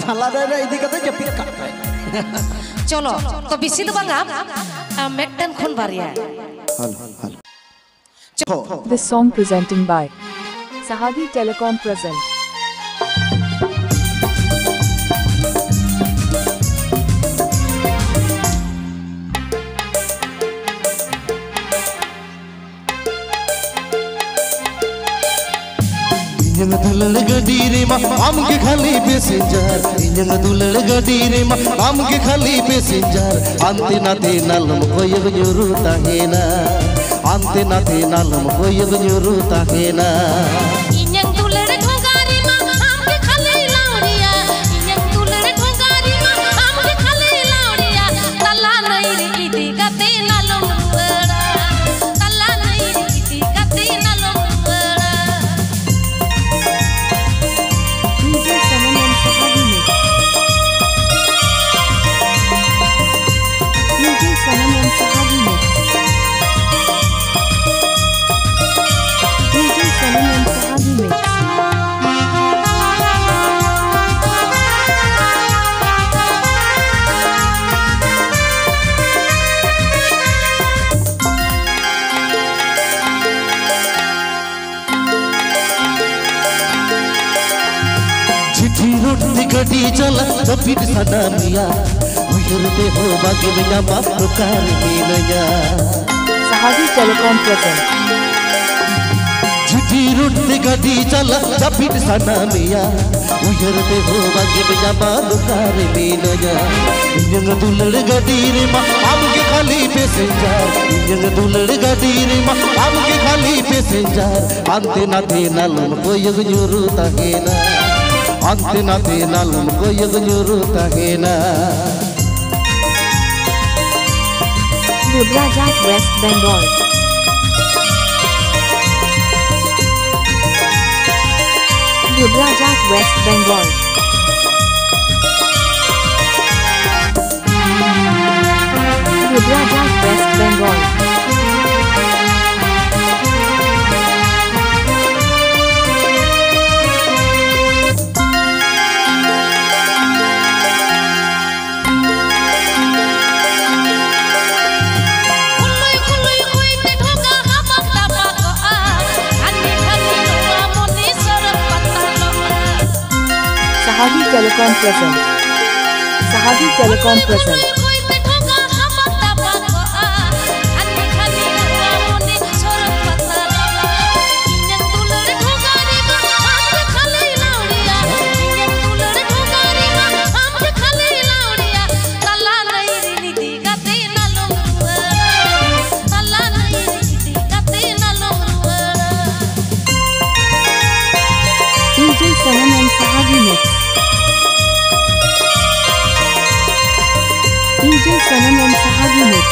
थाला रे इदी कते जपित काटय चलो तो बिसी दो बांगा मेटन खन बारिया हल This song presenting by Sahagi Telecom present. Engine दुलड़ गडी रे मा आम के खाली पैसेंजर इंजन दुलड़ गडी रे मा आम के खाली पैसेंजर अंते नाते नालम कोयग न्यूरू ताहेना अंते नाते नालम कोयग न्यूरू ताहेना इंजन दुलड़ ठोंगारी मा आम के खाली लावड़िया इंजन दुलड़ ठोंगारी मा आम के खाली लावड़िया तल्ला नहीं रे इदी कते नालम बड़ा तल्ला नहीं रे इदी कते नालम बड़ा DJ Sanam and Sahagi mix. DJ Sanam and Sahagi mix. चिट्ठी रोटी गडी चला जपित सदा मिया उयरते हो बागे में बाप पुकार मिलया Sahagi Telecom present. चिट्ठी रोटी गडी चला जपित सदा मिया उयरते हो बागे में बाप पुकार मिलया इंजन दुलड़ गडी रे मा आम के खाली पैसेंजर इंजन दुलड़ गडी रे मा आम के खाली पैसेंजर अंते नाते नालम कोयग न्यूरू ताहेना अंते नाते नालम कोयग न्यूरू ताहेना Lubrajat West Bengal. Lubrajat West Bengal. Lubrajat West Bengal. Sahagi Telecom present. Sahagi Telecom present. DJ Sanam and Sahagi mix. DJ Sanam and Sahagi mix.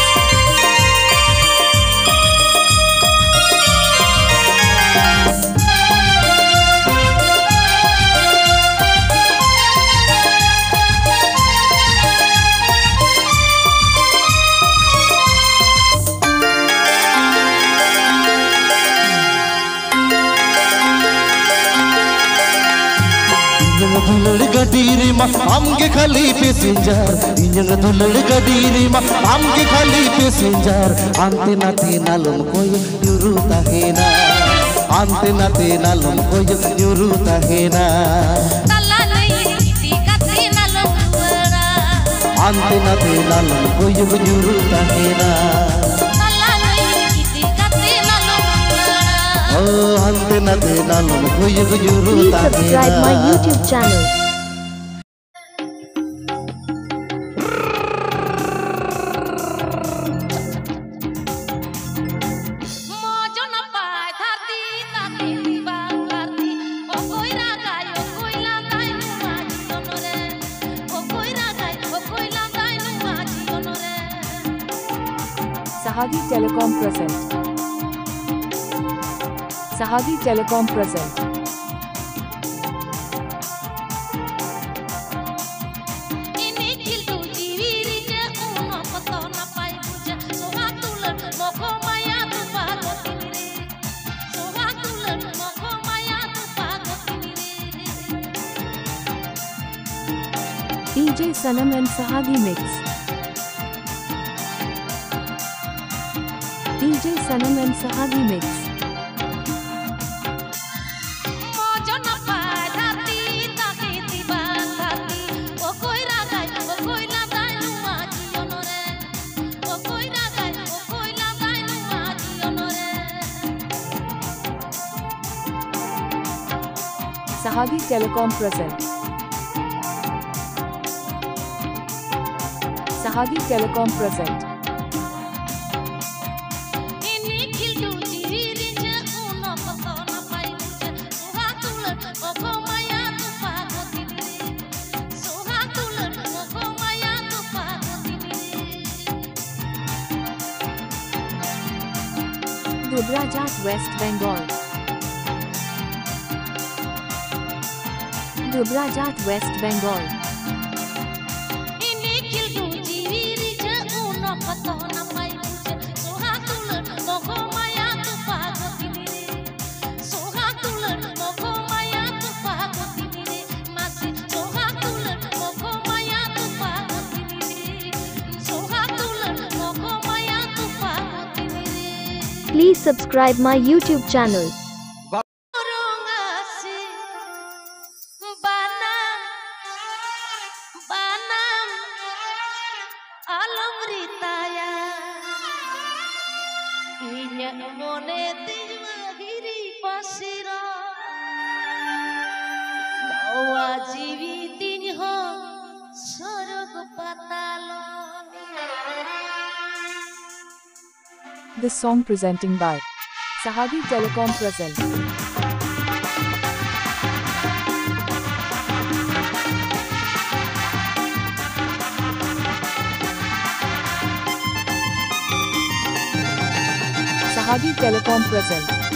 Engine दुलड़ गडी रे मा आम के खाली पैसेंजर इंजन दुलड़ गडी रे मा आम के खाली पैसेंजर अंते नाते नालम कोय न्यूरू ताहेना अंते नाते नालम कोय न्यूरू ताहेना तल्ला नहीं इदी कते नालम बड़ा अंते नाते नालम कोय न्यूरू ताहेना तल्ला नहीं इदी कते नालम बड़ा ओ अंते नाते नालम कोय न्यूरू Please ताहेना subscribe my YouTube channel. मौजन पाए धरती ताते बांगाती ओ कोई रागाय ओ कोई लागाय नु माजी ओनरे ओ कोई रागाय ओ कोई लागाय नु माजी ओनरे Sahagi Telecom present. Sahagi Telecom present. ini kildu jiwiri je uno koto na pai buja soha tulen moko maya tu pagotinire soha tulen moko maya tu pagotinire DJ Sanam and Sahagi Mix. DJ Sanam and Sahagi Mix. Sahagi Telecom present. Sahagi Telecom present. Dubrajat West Bengal. Dubrajat West Bengal. Please subscribe my YouTube channel. This song presenting by Sahagi Telecom present. Sahagi Telecom present.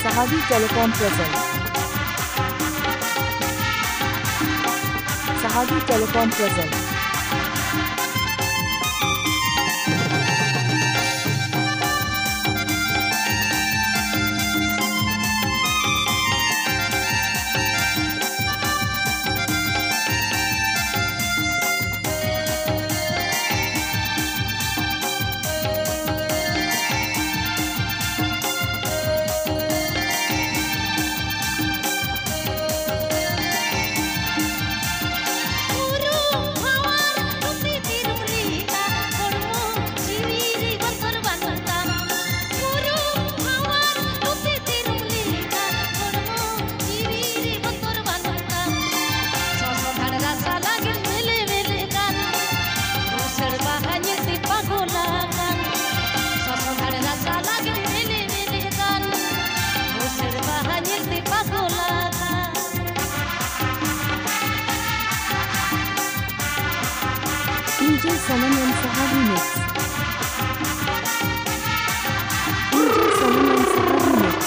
Sahagi Telecom present. Sahagi Telecom present. DJ Sanam and Sahagi Mix. DJ Sanam and Sahagi Mix.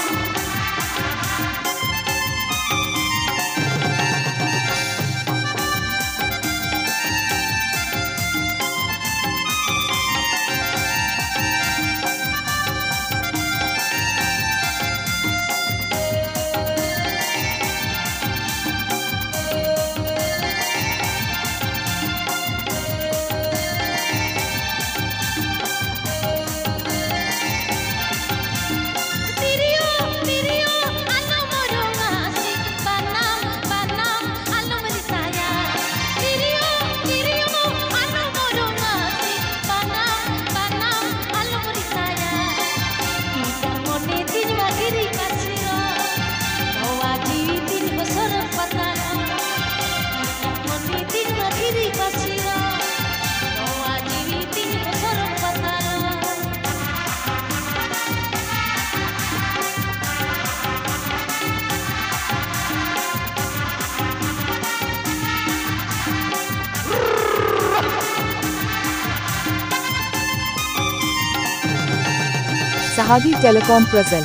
Sahagi Telecom present.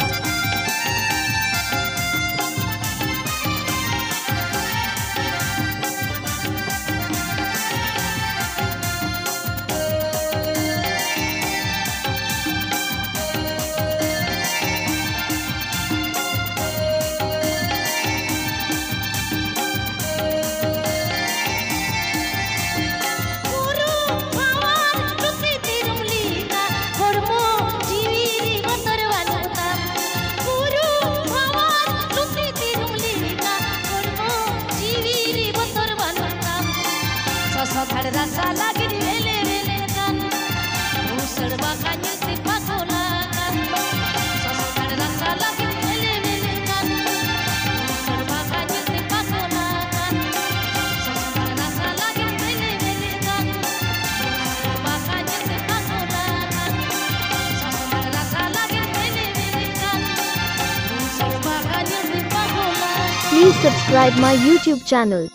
Please subscribe my YouTube channel.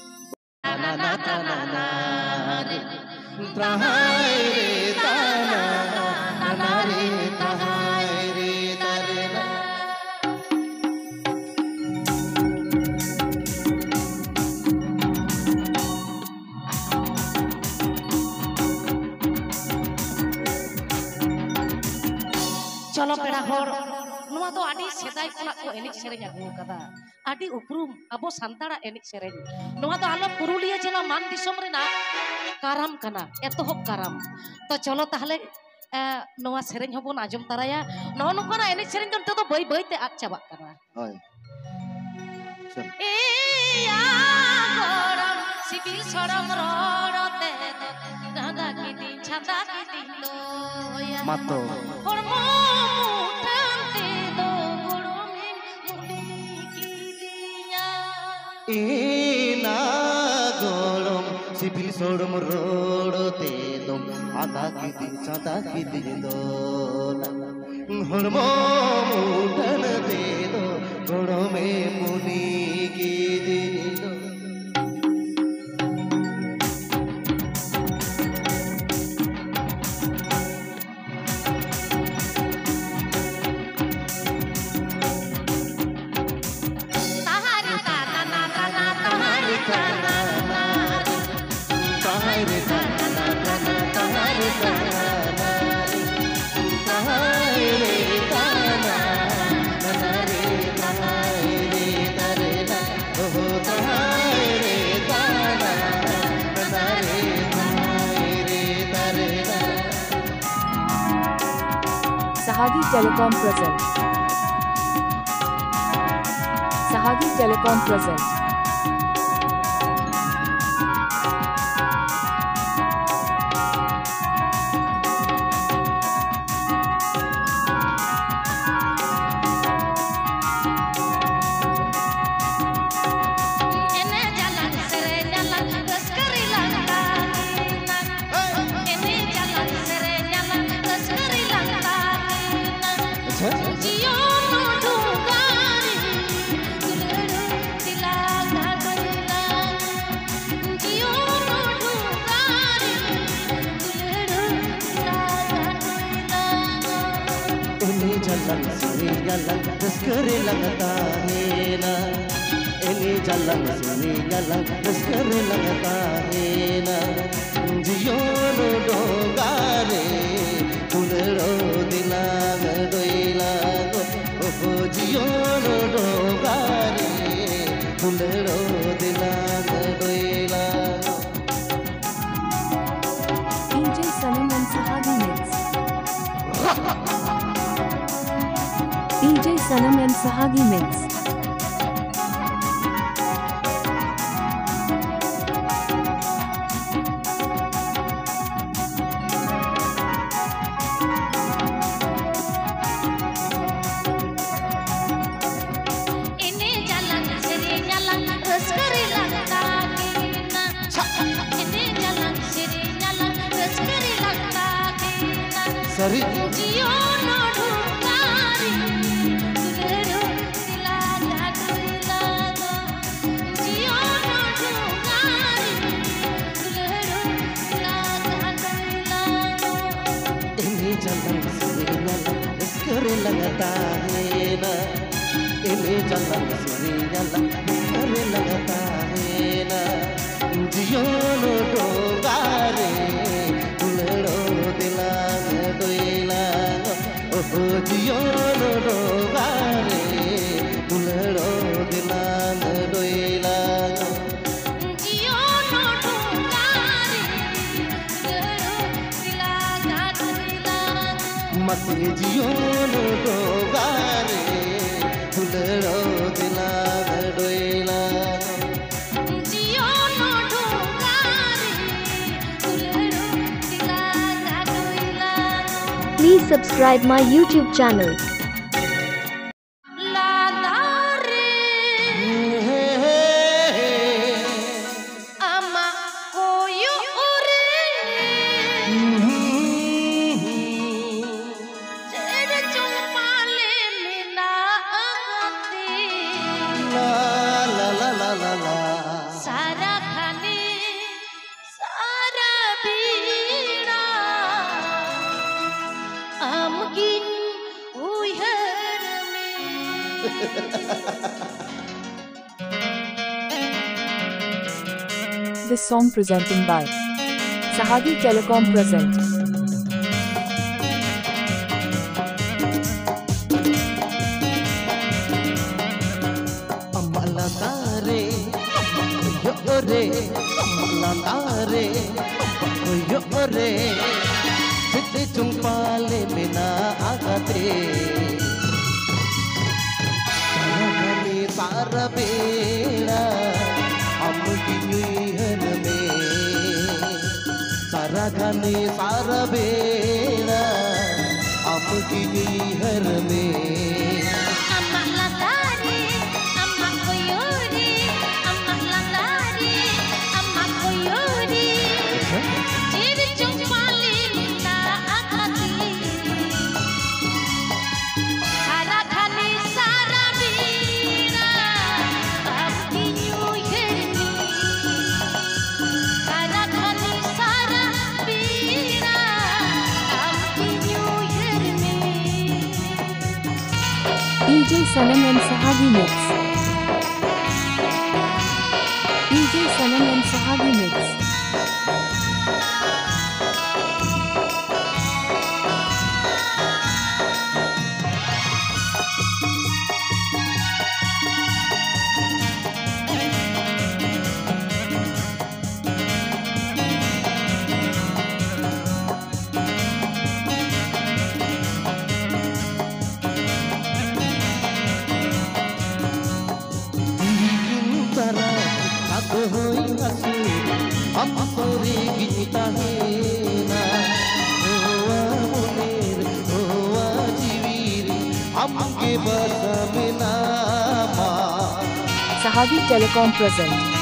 चलो पेड़ा होर नुआ तो आडी सेदाय खना को एनिक सेरेñ आगु कदा आडी उपरुम अबो सांताड़ा एनिक सेरेñ नुआ तो आलो पुरुलिया जिला मान दिसोम रेना काराम कना एतोहब काराम तो चलो ताहले नुआ सेरेñ होबोन आजम ताराया नो नोकना एनिक सेरेñ तो तो बई बई ते आद चाबा कना হয় চল ए या गरम सिबिल सरम रड़ते दादा की दिन छाता की दिन लोया মাতো हरमो मुठांते दो गुड़ो में मुड़ी की दिया एना गोलम सिपिल सोड़म रोड़ते दम आधा की दिन चादा की दिन दो हरमो मुठन दे दो गोड़ो में मुनी की दिन दो तहारी ताना ना ताना तहारी ताना तहारे ताना ताना तहारे ताना तहारे ताना तहारे तहारे तारे ना ओ तहारे ताना तहारे तहारे तारे ना Sahagi Telecom present. Sahagi Telecom present. ene jalan sere jalan teskeri langka ene jalan sere jalan teskeri langka jiyo no dungari tulero tilaga dula jiyo no dungari tulero tilaga dula इन्हीं जलन से जलन तस्करे लगता है ना इन्हीं जलन से जलन तस्करे लगता है ना जियो नो डोगारे तुलरो दिलाग दोइलागो ओ जियो नो डोगारे तुलरो दिलाग दोइलागो DJ Sanam and Sahagi Mix. DJ Sanam and Sahagi Mix. ini jalan seri jalan teskeri langka ini jalan seri jalan teskeri langka सरी jiyo no dungari tulero tilaga dula jiyo no dungari tulero tilaga dula इन्हीं जलन से जलन तस्करे लगता है ना इन्हें चलन सिरी जला अरे लगता है ना जियो नो डोंगारे दुलड़ो दिलान डोइला ओ जियो नो डोंगारे दुलड़ो दिलान डोइला मते जियो no डोंगारे दुलड़ो दिलान Doila Please subscribe my YouTube channel. This song presenting by Sahagi Telecom present. अमला तारे यो रे अमला तारे यो रे चिते चुंपाले बिना आगते सारा बेड़ा हम गियुहर में सारा घने सारा बेड़ा हम गियुहर में DJ Sanam and Sahagi Mix. DJ Sanam and Sahagi Mix. Amore gita hena oa munir oa jiviri amke basamna ma Sahagi Telecom present.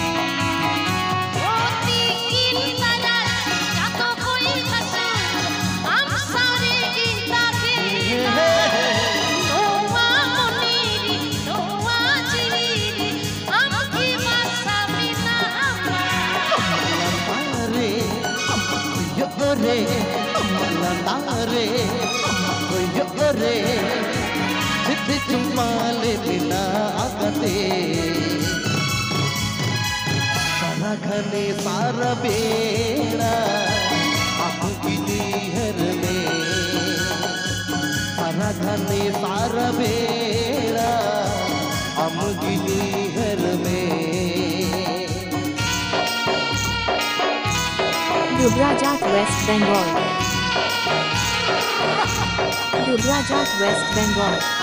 रे अमला तारे यो रे चिट्ठी चुमाले बिना आगते सारा घने सारा बेड़ा आपकी नीहर में सारा घने सारा बेड़ा आपकी नीहर में Dubrajat West Bengal. Dubrajat West Bengal.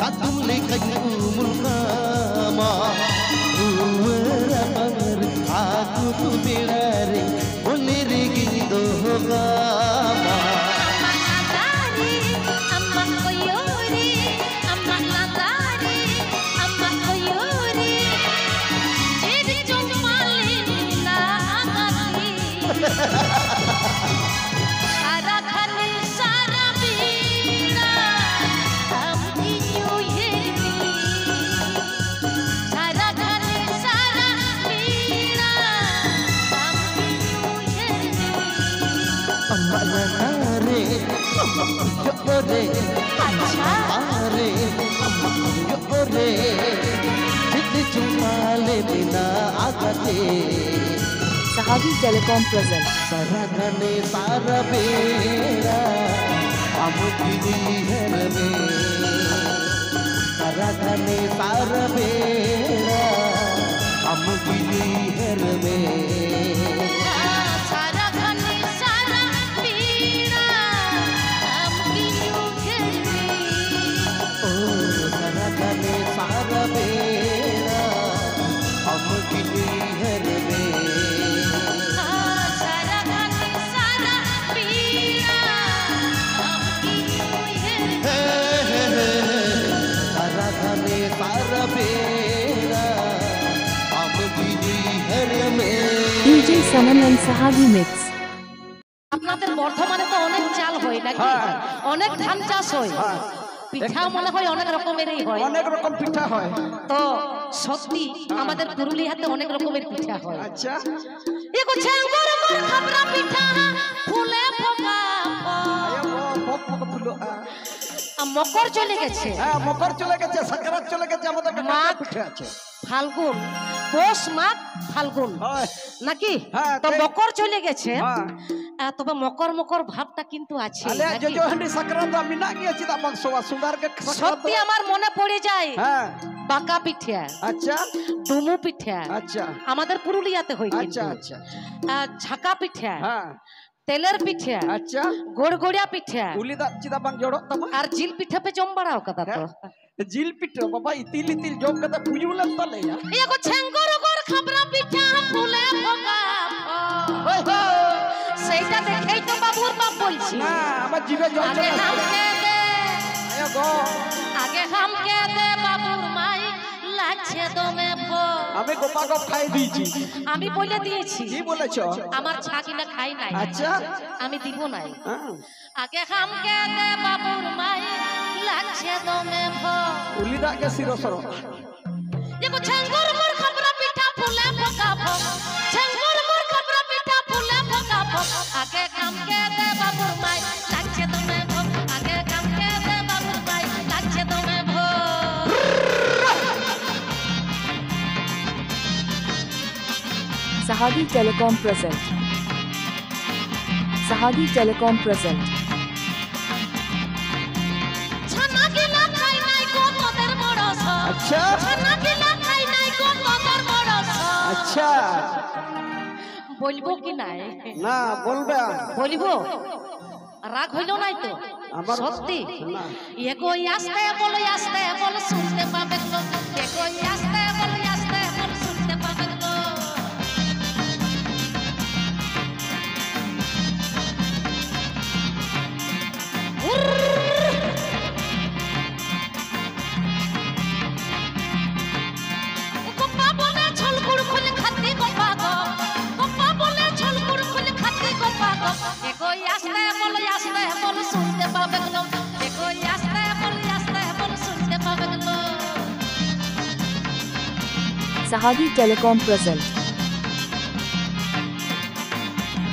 Tatum lekai umulkama Uwera pamar aku tu berare Onere gido hogama Yore, are, yore, jitne chumale bina agate. Sahagi Telecom presents Saragane sara bera, amukini herme. Saragane sara bera, amukini herme. DJ Saman and Sahagi Mix. আপনাদের বর্ধমানে তো অনেক চাল হয় নাকি অনেক ধান চাষ হয় পিঠা মনে হয় অনেক রকমেরই হয় অনেক রকম পিঠা হয় তো সত্যি আমাদের পুরুলিয়াতে অনেক রকমের পিঠা হয় আচ্ছা এগো ছেঙ্গর মোর খাবরা পিঠা ফুলে ফোকা মকর চলে গেছে হ্যাঁ মকর চলে গেছে সংক্রান্তি চলে গেছে আমাদের মাঘ পিঠা আছে ফাল্গুন পৌষ মাঘ ফাল্গুন নাকি তো মকর চলে গেছে তবে মকর মকর ভাবটা কিন্তু আছে সংক্রান্তি আমি না গিয়েছি সত্যি আমার মনে পড়ে যায় বাঁকা পিঠা আচ্ছা ডুমু পিঠা আচ্ছা আমাদের পুরুলিয়াতে হয় আচ্ছা আচ্ছা ঝাঁকা পিঠা হ্যাঁ তেলের পিঠা আচ্ছা গোড়গোড়িয়া পিঠা উলিদা চিদা বাং জড়ো তমা আর জিল পিঠা पे जम बड़ा कदा तो জিল পিঠা বাবা ইতিল ইতিল জম কদা পুজুলেন তলে এগো ছেঙ্গর গর খাবরা পিঠা ফুলে ফোকা সেইটা দেখেই তো বাবুর বাপ বলছি না আমার জিভে জল আগে হামকে দে আয় গো আগে হামকে দে বাবুর মাই লাগছে দমে ভো আমি গোপাগপ খাই দিয়েছি আমি বলে দিয়েছি কি বলেছো আমার ছাগিলা খাই নাই আচ্ছা আমি দিব নাই হ্যাঁ আগে হামকে দে বাবুর মাই লাগছে দমে ভো উলিদা কে শিরসর এগো ছেঙ্গর মোর খাবরা পিঠা ফুলে ফোকা ভো ছেঙ্গর মোর খাবরা পিঠা ফুলে ফোকা ভো আগে হামকে দে বাবুর মাই লাগছে দমে ভো আগে হামকে দে বাবুর মাই লাগছে দমে ভো Sahagi Telecom present. Sahagi Telecom present. ছানা গিলা খাই নাই গো তোদের বড়স আচ্ছা ছানা গিলা খাই নাই গো তোদের বড়স আচ্ছা বলবো কি নাই না বলবে বলবো রাগ হইল নাই তো আমার সত্যি না এগো আসতে বলো শুনতে পাবে তো এগো আসতে বলো শুনতে পাবে তো গোপা বলে ছলকুড় খুলে খাতি গোপা গো গোপা বলে ছলকুড় খুলে খাতি গোপা গো এগো আসতে বলো শুনতে পাবে তো এগো আসতে বলো শুনতে পাবে তো Sahagi Telecom present.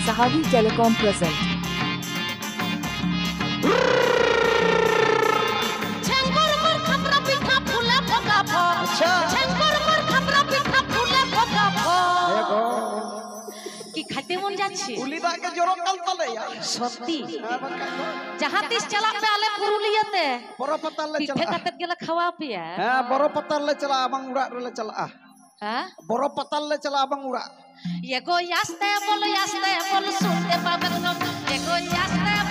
Sahagi Telecom present. ছেঙ্গর মোর খাবরা পিঠা ফুলে ফোকা ভো আচ্ছা ছেঙ্গর মোর খাবরা পিঠা ফুলে ফোকা ভো আয় গো কি খাইতে মন যাচ্ছে উলিদা কে জড়ো কাল তলে সত্যি জাহাতিস চালাবে আলে পুরুলিয়াতে বড় পাতালে পিঠে চলা কাটত গেলে খাওয়া পিয়া হ্যাঁ বড় পাতালে চলা আবাং উড়া রে চলা হ্যাঁ বড় পাতালে চলা আবাং উড়া এগো আসতে বলো শুনতে পাবে না এগো আসতে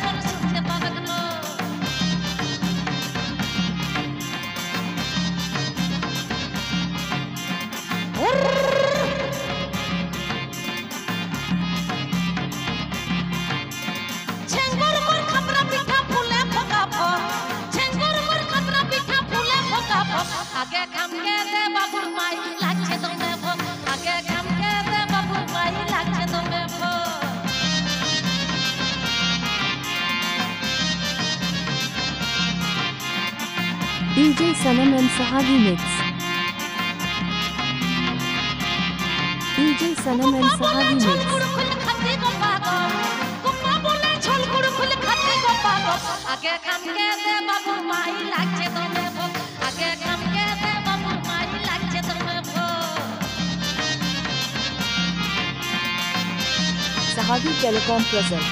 বলো শুনতে পাবে না দে বাবুর মাই লাগছে দমে ভোগ আগে কামকে দে বাবুর মাই লাগছে দমে ভোগ DJ Sanam and Sahagi Mix. DJ Sanam and Sahagi Mix. আগে কামকে দে বাবুর মাই লাগছে দমে ভোগ আগে কামকে দে বাবুর মাই লাগছে দমে ভোগ Sahagi Telecom present.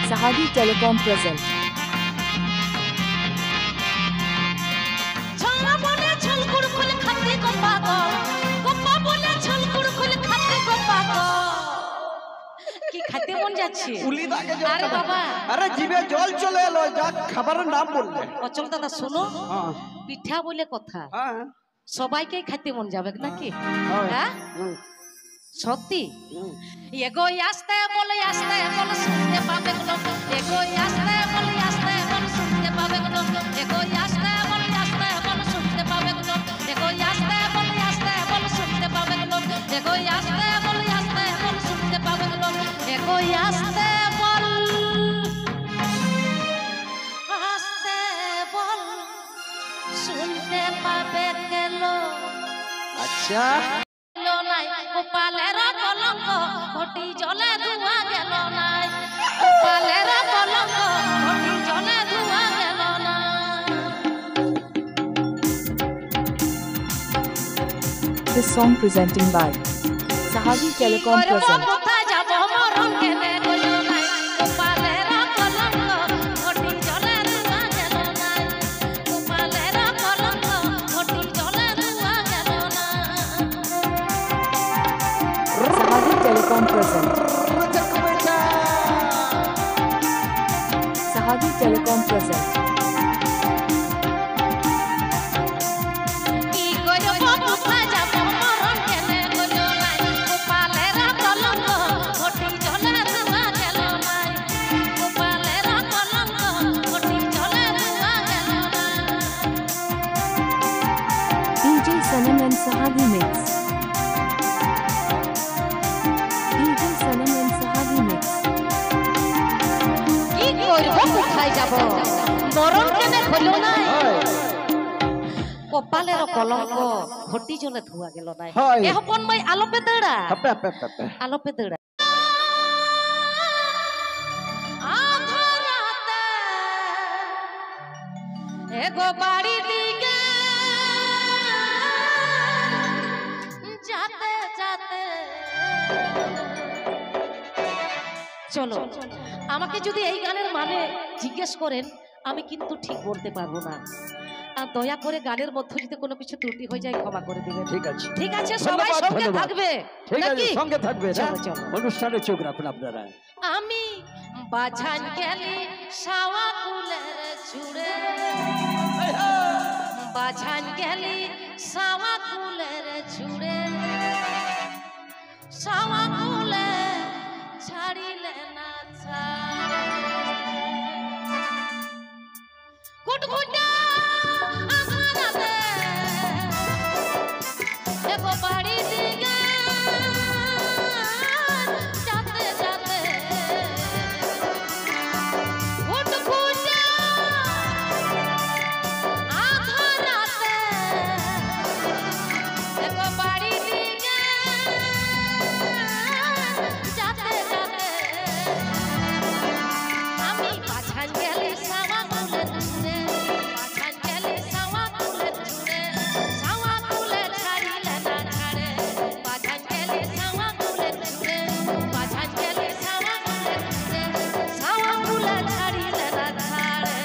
Sahagi Telecom present. ছলা বলে ছলকুড় খুল খাতে গো পাগল গোপা বলে ছলকুড় খুল খাতে গো পাগল কি খাতে মন যাচ্ছে উলি দাগে জল আরে বাবা আরে জিভে জল চলে এলো যা খাবারের নাম বললে অচল দাদা শোনো হ্যাঁ পিঠা বলে কথা হ্যাঁ সবাইকে খাইতে মন যাবে নাকি হ্যাঁ। হ্যাঁ সত্যি এগোই আসতে বলে শুনতে পাবে লোক এগোই আসতে বলে শুনতে পাবে লোক এগোই আসতে বলে শুনতে পাবে লোক এগোই আসতে বলে শুনতে পাবে লোক এগোই আসতে বলে শুনতে পাবে লোক এগোই আসতে বল শুনতে পাবে গেল আচ্ছা নাই গোপালের কলঙ্ক ঘটি জলে ধোয়া গেল নাই গোপালের কলঙ্ক ঘটি জলে ধোয়া গেল না This song presenting by Sahagi Telecom present. কোথায় যাব মরণ কেনে গেল নাই গোপালের কলঙ্ক ঘটি জলে ধোয়া গেল নাই গোপালের কলঙ্ক ঘটি জলে ধোয়া গেল না Sahagi Telecom present. Sahagi Telecom present. কি করব কোথায় যাব মরণ কেনে গেল নাই গোপালের কলঙ্ক ঘটি জলে ধোয়া গেল নাই গোপালের কলঙ্ক ঘটি জলে ধোয়া গেল না DJ Sanam and Sahagi Mix. DJ Sanam and Sahagi Mix. কি করব কোথায় যাব মরণ কেনে হলো নাই কপালের কলঙ্ক ঘটি জলে ধোয়া গেল নাই হয়। এ হপন মই আলোপে দড়া আপে আপে আপে আলোপে দড়া এগো বাড়ি দিকে যাতে যাতে চলো আমাকে যদি এই গানের মানে জিজ্ঞেস করেন আমি কিন্তু ঠিক বলতে পারবো না আর দয়া করে গানের মধ্যে যদি কোনো কিছু ত্রুটি হয়ে যায় ক্ষমা করে দিবেন ঠিক আছে ঠিক আছে সবাই ধন্যবাদ, সঙ্গে ধন্যবাদ। থাকবে ঠিক আছে নাকি? সঙ্গে থাকবে চলো, চলো। অনুষ্ঠানে চোখ রাখুন আপনারা আমি বাঝান গেলি সাওয়া কুলের ছুড়ে বাঝান গেলি সাওয়া কুলের ছুড়ে সাওয়া কুলে ছাড়িলে না ছাড়ে কুটকুটা আসারাতে এগো বাড়ি দিকে যাতে যাতে কুটকুটা আসারাতে এগো বাড়ি দিকে যাতে যাতে আমি পাছান গেলে সাওয়া কুলে ছুড়ে পাছান গেলে সাওয়া কুলে ছুড়ে সাওয়া কুলে ছাড়িলে না ছাড়ে পাছান গেলে সাওয়া কুলে ছুড়ে পাছান গেলে সাওয়া কুলে ছুড়ে সাওয়া কুলে ছাড়িলে না ছাড়ে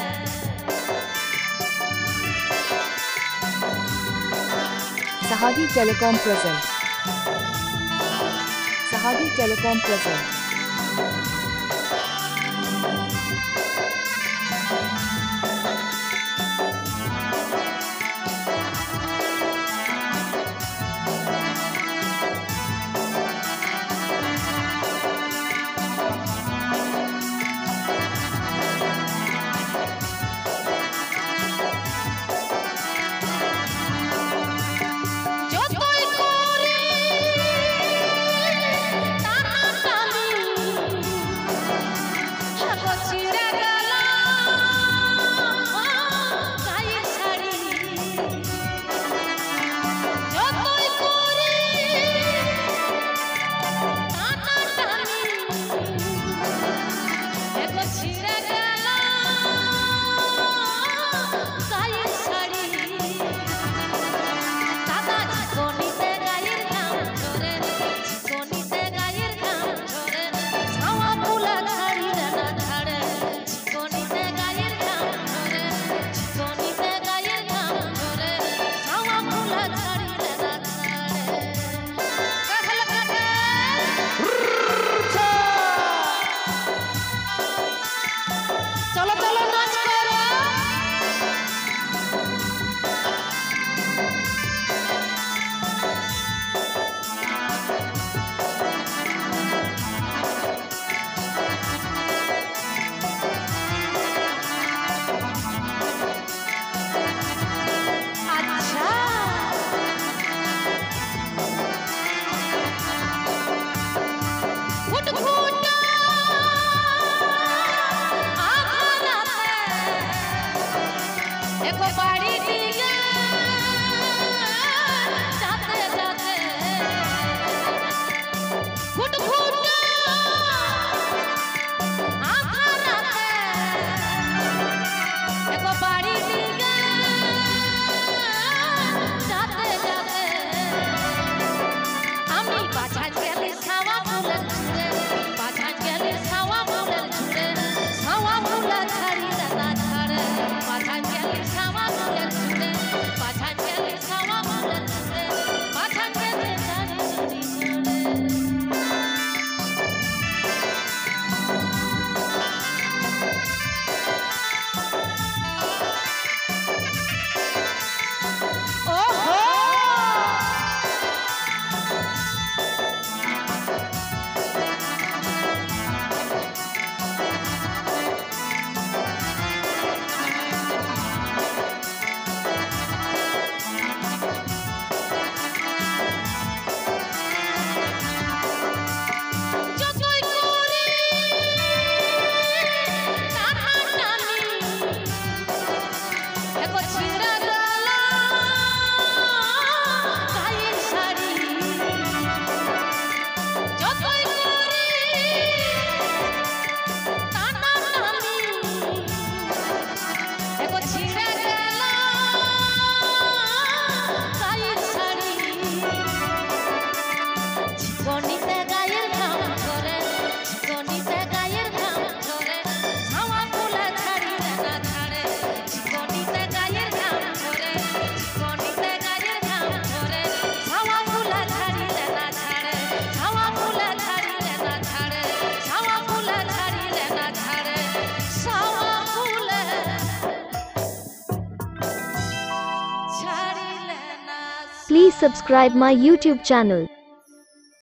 Sahagi Telecom present. Sahagi Telecom present. Please subscribe my YouTube channel.